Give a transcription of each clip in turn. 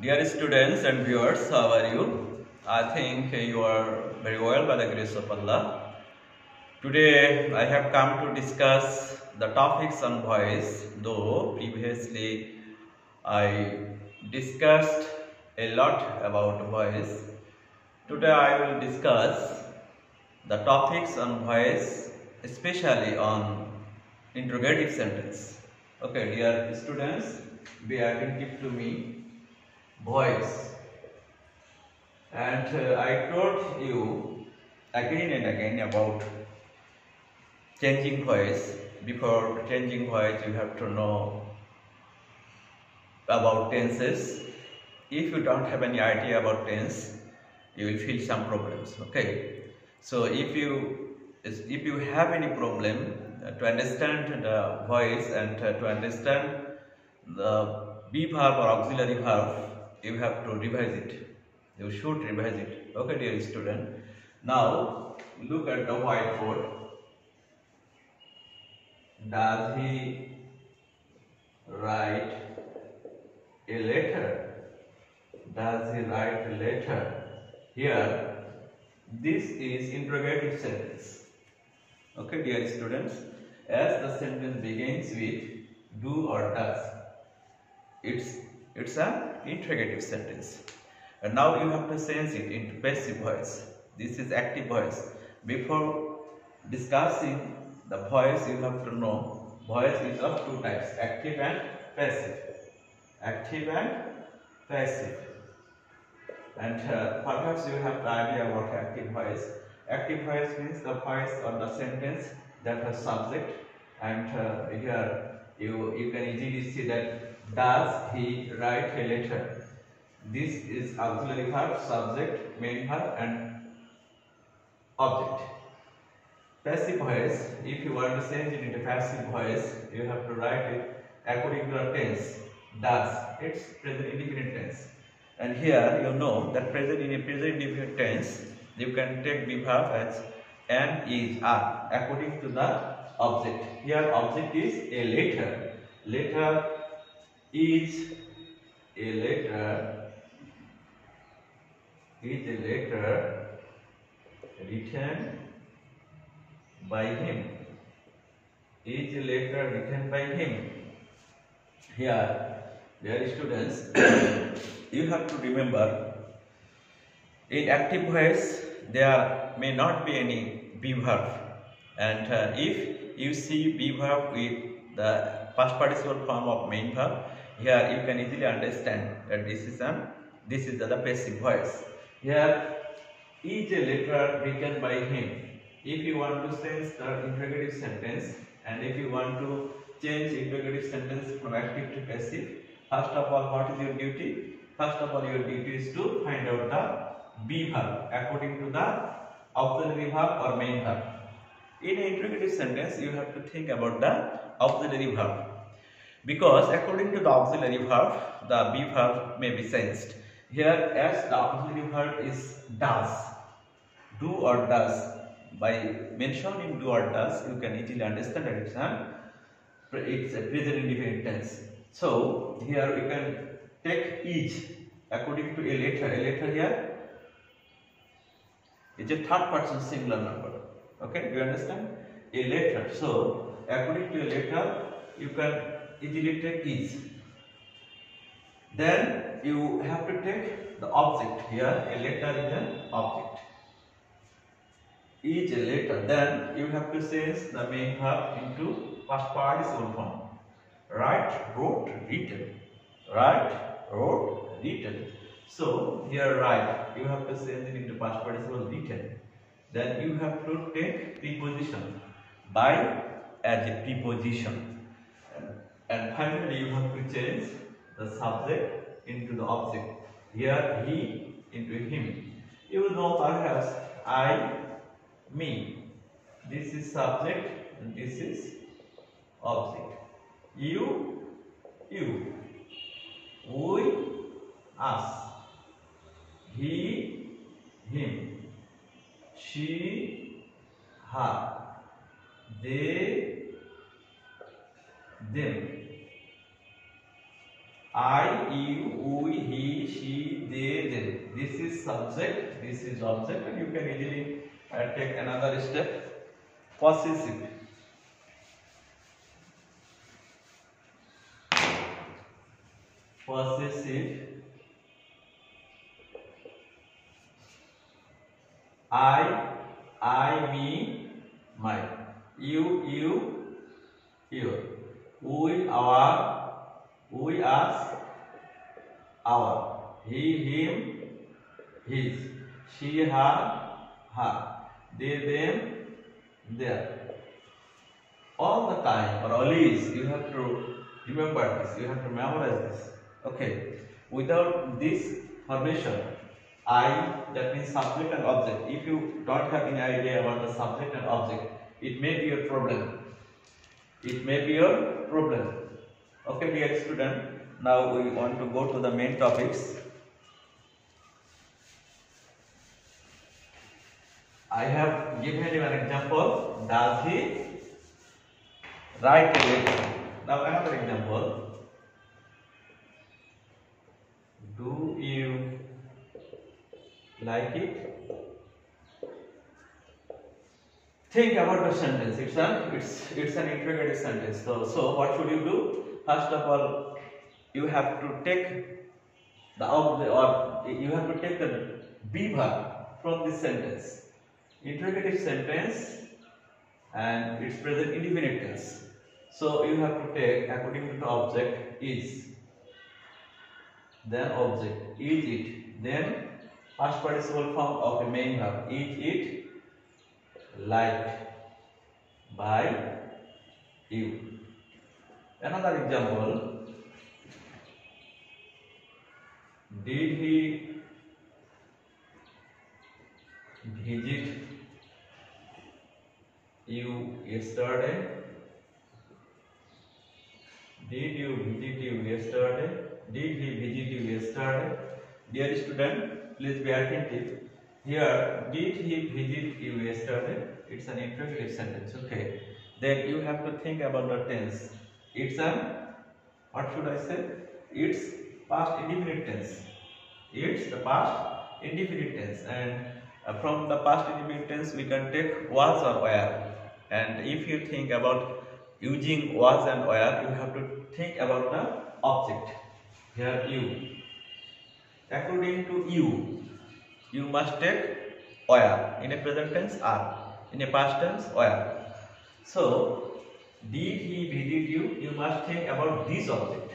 Dear students and viewers, how are you? I think you are very well by the grace of Allah. Today I have come to discuss the topics on voice, though previously I discussed a lot about voice. Today I will discuss the topics on voice, especially on interrogative sentence. Okay, dear students, be attentive to me. Voice, and I taught you again and again about changing voice. Before changing voice, you have to know about tenses. If you don't have any idea about tense, you will feel some problems. Okay, so if you have any problem to understand the voice and to understand the be verb or auxiliary verb, you have to revise it. You should revise it. Okay, dear student. Now look at the whiteboard. Does he write a letter? Does he write a letter? Here, this is interrogative sentence. Okay, dear students. As the sentence begins with do or does, it's an interrogative sentence. And now you have to change it into passive voice. This is active voice. Before discussing the voice, you have to know voice is of two types: active and passive. Active and passive. And perhaps you have the idea about active voice. Active voice means the voice or the sentence that has subject, and here you can easily see that does he write a letter. This is auxiliary verb, subject, main verb and object. Passive voice, if you want to change it into passive voice, you have to write it according to the tense. Does, it's present indefinite tense. And here you know that present indefinite tense, you can take the verb as am, is, are according to the object. Here object is a letter. Letter is a letter written by him. Is a letter written by him. Here, dear students, you have to remember in active voice there may not be any be verb, and if you see be verb with the past participle form of main verb, here you can easily understand that this is the passive voice. Here is a letter written by him. If you want to change the interrogative sentence, and if you want to change interrogative sentence from active to passive, first of all, what is your duty? First of all, your duty is to find out the be verb according to the auxiliary verb or main verb. In an interrogative sentence, you have to think about the auxiliary verb, because according to the auxiliary verb, the be verb may be changed. Here, as the auxiliary verb is does, do or does, by mentioning do or does, you can easily understand that it's a present indefinite tense. So here we can take is according to a letter. A letter here is a third person singular number. Okay, do you understand? A letter. So according to a letter, you can easily take is. Then you have to take the object. Here a letter is an object. Is a letter. Then you have to change the main verb into past participle form. Write, wrote, written. Write, wrote, written. So here write, you have to change it into past participle written. Then you have to take preposition by as a preposition. And finally you have to change the subject into the object. Here he into him. You know perhaps I, me. This is subject and this is object. You, we, us. He, him. She, her. They, them. I, you, we, he, subject, this is object, and you can easily take another step. Possessive. Possessive. I, me, my. You, your. We, our. We, us, our. He, him, his. She, her. They, them, their. All the time or always you have to remember this, you have to memorize this. Okay. Without this formation, I, that means subject and object. If you don't have any idea about the subject and object, it may be your problem. It may be your problem. Okay, dear student. Now we want to go to the main topics. I have given you an example. Does he write a letter? Now another example. Do you like it? Think about the sentence. It's an interrogative sentence. So what should you do? First of all, you have to take the object, or you have to take the be verb from this sentence. Interrogative sentence and its present indefinite tense. So you have to take according to the object is, then object is it, then past participle form of a main verb is it liked by you. Another example. Did he visit you yesterday? Did you visit you yesterday? Did he visit you yesterday? Dear student, please be attentive. Here, did he visit you yesterday? It's an interrogative sentence. Okay. Then you have to think about the tense. It's an, what should I say? It's past indefinite tense. It's the past indefinite tense, and from the past indefinite tense we can take was or were. And if you think about using was and were, you have to think about the object. Here you. According to you must take were. In a present tense are. In a past tense were. So did he visit you? You must think about this object.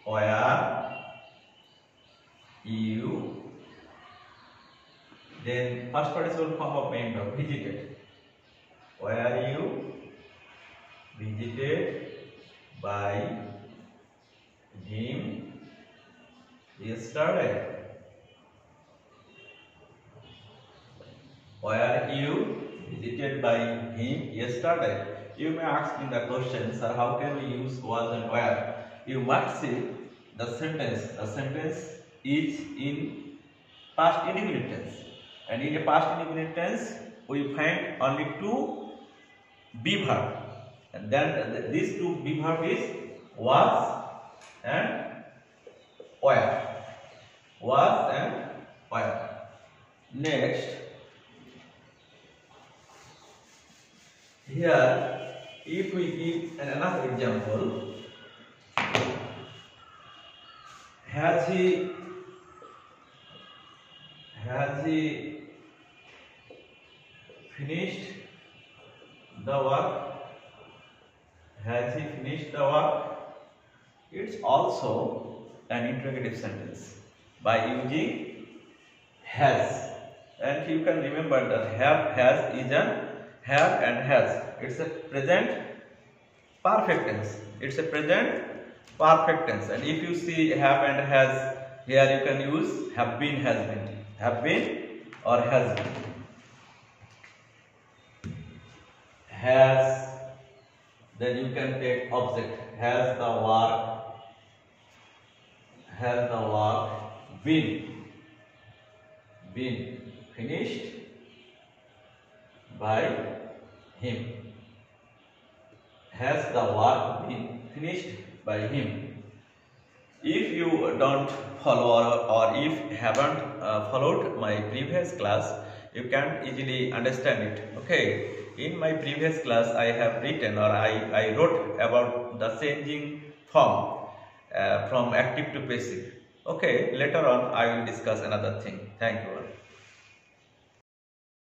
Were you, then first participle form of main verb visited. Were you visited by him yesterday? Were you visited by him yesterday? You may ask me the question, sir, how can we use was and were? You must see the sentence. The sentence is in past indefinite tense, and in a past indefinite tense we find only two be verb, and then these two be verb is was and were. Was and were. Next, here if we give another example, has he finished the work? Has he finished the work? It's also an interrogative sentence by using has. And you can remember that have, has is an have and has. It's a present perfect tense. It's a present perfect tense. And if you see have and has, here you can use have been, has been. Have been or has been. Has, then you can take object. Has the work been finished by him? Has the work been finished by him? If you don't follow or if haven't followed my previous class, you can easily understand it. Okay, in my previous class I have written or I wrote about the changing form from active to passive. Okay, later on I will discuss another thing. Thank you all.